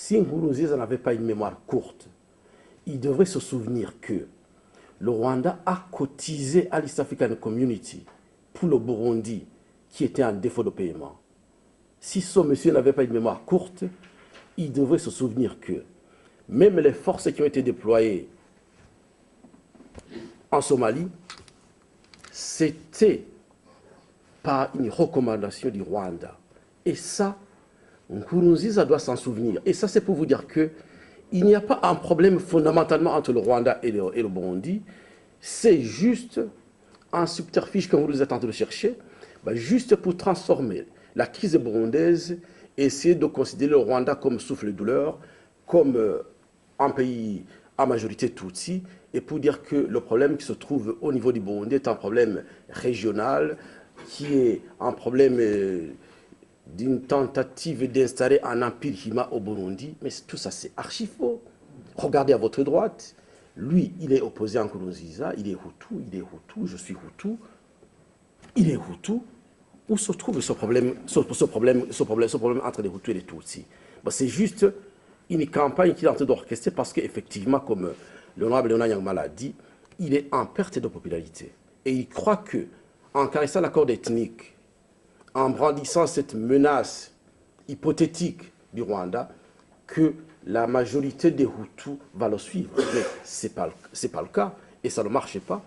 si Nkurunziza n'avait pas une mémoire courte, il devrait se souvenir que le Rwanda a cotisé à l'East African Community pour le Burundi, qui était en défaut de paiement. Si ce monsieur n'avait pas une mémoire courte, il devrait se souvenir que même les forces qui ont été déployées en Somalie, c'était par une recommandation du Rwanda. Et ça, Nkurunziza doit s'en souvenir. Et ça, c'est pour vous dire que il n'y a pas un problème fondamentalement entre le Rwanda et le Burundi. C'est juste un subterfuge que vous êtes en train de chercher, juste pour transformer la crise burundaise, essayer de considérer le Rwanda comme souffle-douleur, comme un pays à majorité Tutsi, et pour dire que le problème qui se trouve au niveau du Burundi est un problème régional, qui est un problème d'une tentative d'installer un empire Hima au Burundi. Mais tout ça, c'est archi faux. Regardez à votre droite. Lui, il est opposé à Nkurunziza, il est Hutu, je suis Hutu, il est Hutu. Où se trouve ce problème entre les Hutus et les Tutsis? C'est juste une campagne qu'il est en train d'orchestrer parce qu'effectivement, comme l'honorable Léonard Nyangma l'a dit, il est en perte de popularité. Et il croit que, en caressant l'accord ethnique, en brandissant cette menace hypothétique du Rwanda, que la majorité des Hutus va le suivre. Mais ce n'est pas le cas, et ça ne marche pas.